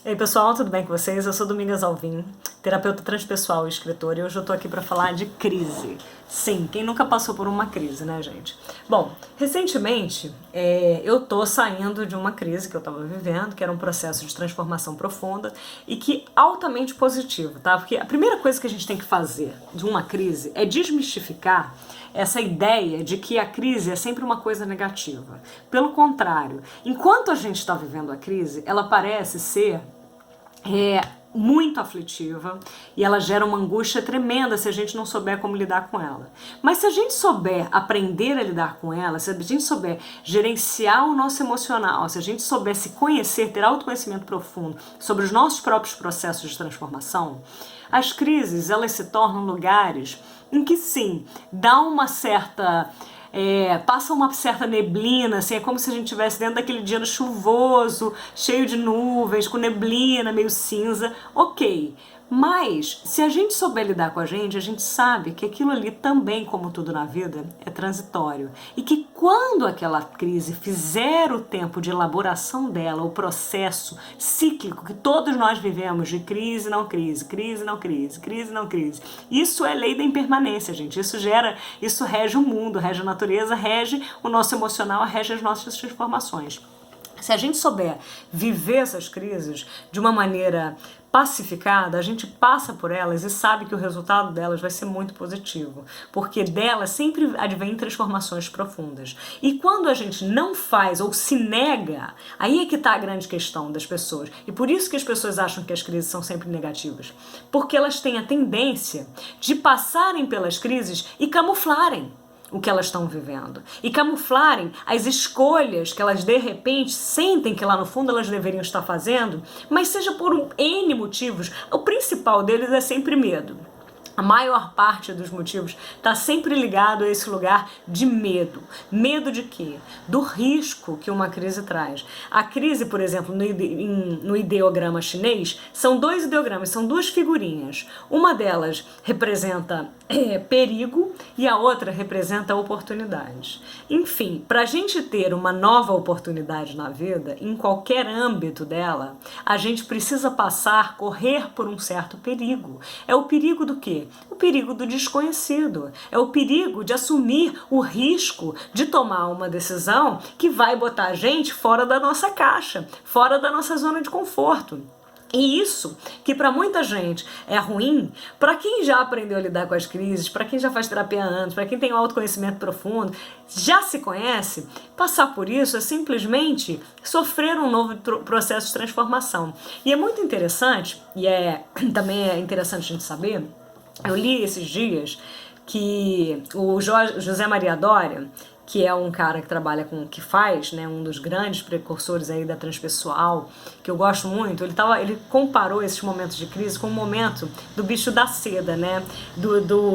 Ei pessoal, tudo bem com vocês? Eu sou Domingas Alvim, terapeuta transpessoal e escritora, e hoje eu tô aqui pra falar de crise. Sim, quem nunca passou por uma crise, né, gente? Bom, recentemente eu tô saindo de uma crise que eu tava vivendo, que era um processo de transformação profunda e que altamente positivo, tá? Porque a primeira coisa que a gente tem que fazer de uma crise é desmistificar essa ideia de que a crise é sempre uma coisa negativa. Pelo contrário, enquanto a gente está vivendo a crise, ela parece ser muito aflitiva e ela gera uma angústia tremenda se a gente não souber como lidar com ela. Mas se a gente souber aprender a lidar com ela, se a gente souber gerenciar o nosso emocional, se a gente souber se conhecer, ter autoconhecimento profundo sobre os nossos próprios processos de transformação, as crises elas se tornam lugares em que sim, dá uma certa... passa uma certa neblina, assim, é como se a gente estivesse dentro daquele dia chuvoso, cheio de nuvens, com neblina, meio cinza, ok. Mas, se a gente souber lidar com a gente sabe que aquilo ali também, como tudo na vida, é transitório. E que quando aquela crise fizer o tempo de elaboração dela, o processo cíclico que todos nós vivemos de crise, não crise, crise, não crise, crise, não crise. Isso é lei da impermanência, gente. Isso rege o mundo, rege a natureza, rege o nosso emocional, rege as nossas transformações. Se a gente souber viver essas crises de uma maneira pacificada, a gente passa por elas e sabe que o resultado delas vai ser muito positivo, porque delas sempre advém transformações profundas. E quando a gente não faz ou se nega, aí é que está a grande questão das pessoas. E por isso que as pessoas acham que as crises são sempre negativas, porque elas têm a tendência de passarem pelas crises e camuflarem o que elas estão vivendo e camuflarem as escolhas que elas de repente sentem que lá no fundo elas deveriam estar fazendo, mas seja por N motivos, o principal deles é sempre medo. A maior parte dos motivos está sempre ligado a esse lugar de medo. Medo de quê? Do risco que uma crise traz. A crise, por exemplo, no ideograma chinês, são dois ideogramas, são duas figurinhas. Uma delas representa perigo e a outra representa oportunidades. Enfim, para a gente ter uma nova oportunidade na vida, em qualquer âmbito dela, a gente precisa correr por um certo perigo. É o perigo do quê? O perigo do desconhecido. É o perigo de assumir o risco de tomar uma decisão que vai botar a gente fora da nossa caixa, fora da nossa zona de conforto. E isso, que para muita gente é ruim, para quem já aprendeu a lidar com as crises, para quem já faz terapia há anos, para quem tem um autoconhecimento profundo, já se conhece, passar por isso é simplesmente sofrer um novo processo de transformação. E é muito interessante, também é interessante a gente saber, eu li esses dias que o José Maria Doria, que é um cara que trabalha que faz, né, um dos grandes precursores aí da transpessoal, que eu gosto muito, ele comparou esses momentos de crise com o momento do bicho da seda, né,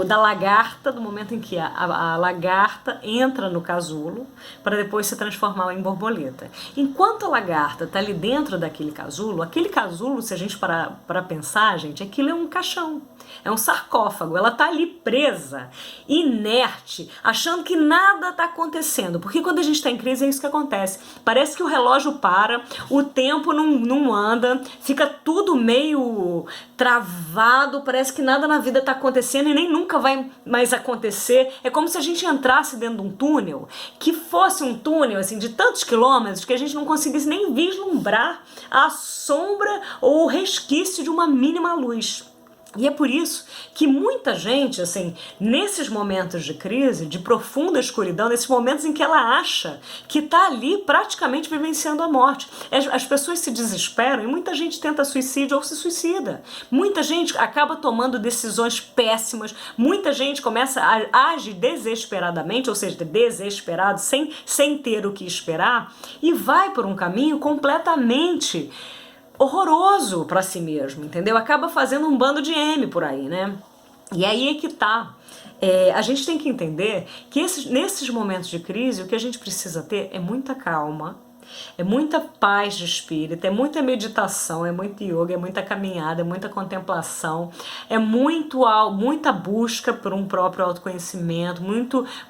da lagarta, do momento em que a lagarta entra no casulo para depois se transformar em borboleta. Enquanto a lagarta está ali dentro aquele casulo, se a gente parar para pensar, gente, aquilo é um caixão. É um sarcófago, ela tá ali presa, inerte, achando que nada tá acontecendo, porque quando a gente tá em crise é isso que acontece, parece que o relógio para, o tempo não anda, fica tudo meio travado, parece que nada na vida tá acontecendo e nem nunca vai mais acontecer, é como se a gente entrasse dentro de um túnel, que fosse um túnel assim de tantos quilômetros que a gente não conseguisse nem vislumbrar a sombra ou o resquício de uma mínima luz. E é por isso que muita gente, assim, nesses momentos de crise, de profunda escuridão, nesses momentos em que ela acha que está ali praticamente vivenciando a morte, as pessoas se desesperam e muita gente tenta suicídio ou se suicida. Muita gente acaba tomando decisões péssimas, muita gente começa a agir desesperadamente, ou seja, desesperado, sem ter o que esperar, e vai por um caminho completamente horroroso para si mesmo, entendeu? Acaba fazendo um bando de M por aí, né? E aí é que tá. A gente tem que entender que nesses momentos de crise, o que a gente precisa ter é muita calma É muita paz de espírito, é muita meditação, é muito yoga, é muita caminhada, é muita contemplação, é muita busca por um próprio autoconhecimento,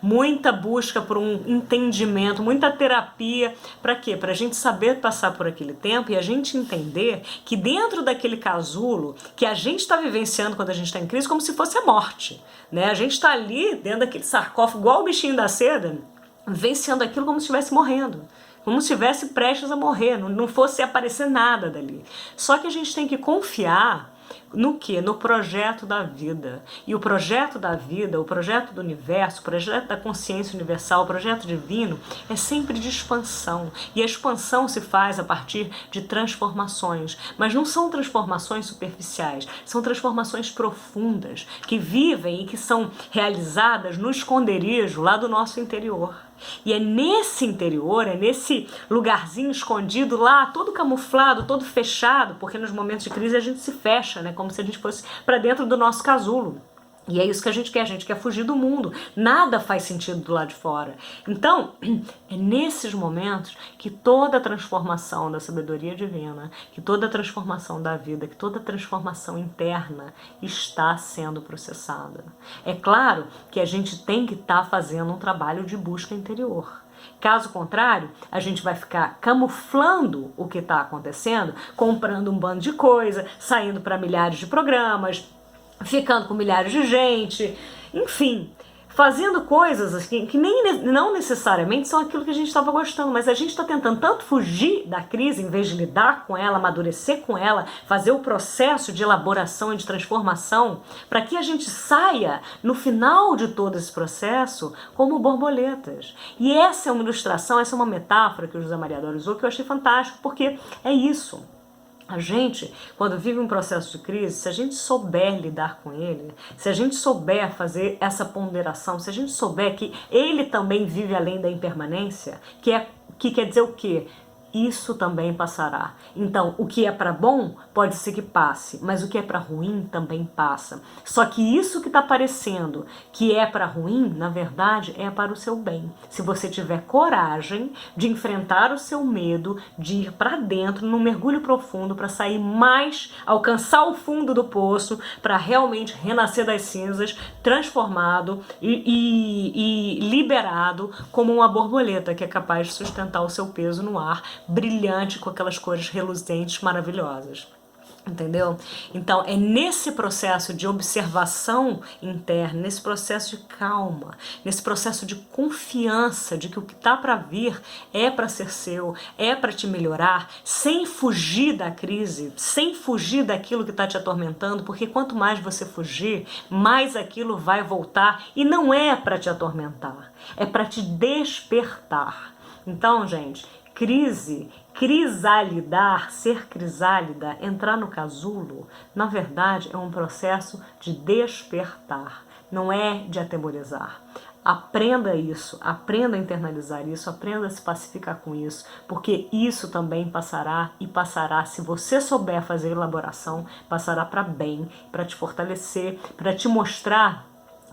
muita busca por um entendimento, muita terapia. Para quê? Para a gente saber passar por aquele tempo e a gente entender que dentro daquele casulo que a gente está vivenciando quando a gente está em crise, como se fosse a morte, né? A gente está ali dentro daquele sarcófago, igual o bichinho da seda, vencendo aquilo como se estivesse morrendo. Como se estivesse prestes a morrer, não fosse aparecer nada dali. Só que a gente tem que confiar no quê? No projeto da vida. E o projeto da vida, o projeto do universo, o projeto da consciência universal, o projeto divino é sempre de expansão. E a expansão se faz a partir de transformações. Mas não são transformações superficiais, são transformações profundas, que vivem e que são realizadas no esconderijo lá do nosso interior. E é nesse interior, é nesse lugarzinho escondido lá, todo camuflado, todo fechado, porque nos momentos de crise a gente se fecha, né? Como se a gente fosse para dentro do nosso casulo. E é isso que a gente quer fugir do mundo. Nada faz sentido do lado de fora. Então, é nesses momentos que toda a transformação da sabedoria divina, que toda a transformação da vida, que toda a transformação interna está sendo processada. É claro que a gente tem que estar fazendo um trabalho de busca interior. Caso contrário, a gente vai ficar camuflando o que está acontecendo, comprando um bando de coisa, saindo para milhares de programas, ficando com milhares de gente, enfim, fazendo coisas assim, que não necessariamente são aquilo que a gente estava gostando, mas a gente está tentando tanto fugir da crise em vez de lidar com ela, amadurecer com ela, fazer o processo de elaboração e de transformação, para que a gente saia no final de todo esse processo como borboletas. E essa é uma ilustração, essa é uma metáfora que o José Maria Dória usou, que eu achei fantástico, porque é isso. A gente, quando vive um processo de crise, se a gente souber lidar com ele, se a gente souber fazer essa ponderação, se a gente souber que ele também vive além da impermanência, que quer dizer o quê? Isso também passará. Então, o que é para bom pode ser que passe, mas o que é para ruim também passa. Só que isso que está parecendo que é para ruim, na verdade, é para o seu bem. Se você tiver coragem de enfrentar o seu medo, de ir para dentro, num mergulho profundo, para sair mais, alcançar o fundo do poço, para realmente renascer das cinzas, transformado e liberado como uma borboleta que é capaz de sustentar o seu peso no ar, brilhante, com aquelas cores reluzentes maravilhosas. Entendeu? Então é nesse processo de observação interna, nesse processo de calma, nesse processo de confiança de que o que está para vir é para ser seu, é para te melhorar, sem fugir da crise, sem fugir daquilo que está te atormentando, porque quanto mais você fugir, mais aquilo vai voltar e não é para te atormentar, é para te despertar. Então, gente, crisalidar, ser crisálida, entrar no casulo, na verdade é um processo de despertar, não é de atemorizar. Aprenda isso, aprenda a internalizar isso, aprenda a se pacificar com isso, porque isso também passará e passará, se você souber fazer elaboração, passará para bem, para te fortalecer, para te mostrar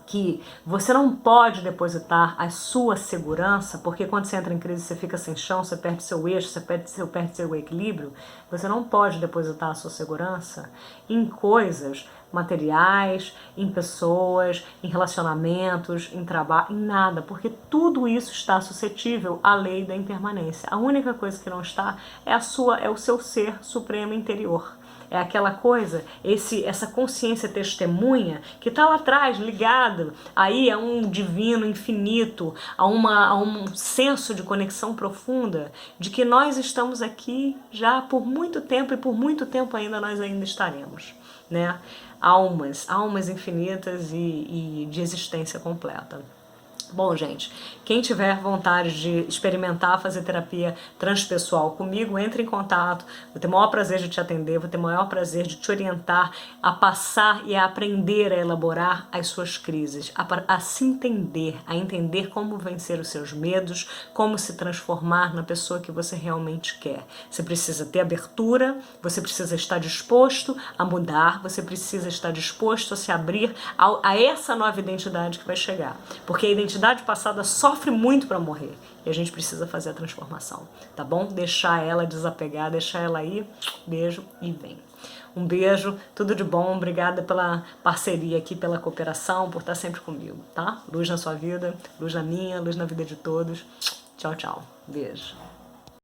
que você não pode depositar a sua segurança, porque quando você entra em crise você fica sem chão, você perde seu eixo, você perde seu equilíbrio. Você não pode depositar a sua segurança em coisas materiais, em pessoas, em relacionamentos, em trabalho, em nada, porque tudo isso está suscetível à lei da impermanência. A única coisa que não está é o seu ser supremo interior. É aquela coisa, essa consciência testemunha que está lá atrás, ligado aí a um divino infinito, a um senso de conexão profunda, de que nós estamos aqui já por muito tempo e por muito tempo nós ainda estaremos, né? Almas infinitas e de existência completa. Bom, gente, quem tiver vontade de experimentar fazer terapia transpessoal comigo, entre em contato. Vou ter o maior prazer de te atender, vou ter o maior prazer de te orientar a passar e a aprender a elaborar as suas crises, a se entender, a entender como vencer os seus medos, como se transformar na pessoa que você realmente quer. Você precisa ter abertura, você precisa estar disposto a mudar, você precisa estar disposto a se abrir a essa nova identidade que vai chegar. Porque a identidade identidade passada sofre muito para morrer. E a gente precisa fazer a transformação, tá bom? Deixar ela desapegar, deixar ela aí. Beijo e vem. Um beijo, tudo de bom. Obrigada pela parceria aqui, pela cooperação, por estar sempre comigo, tá? Luz na sua vida, luz na minha, luz na vida de todos. Tchau, tchau. Beijo.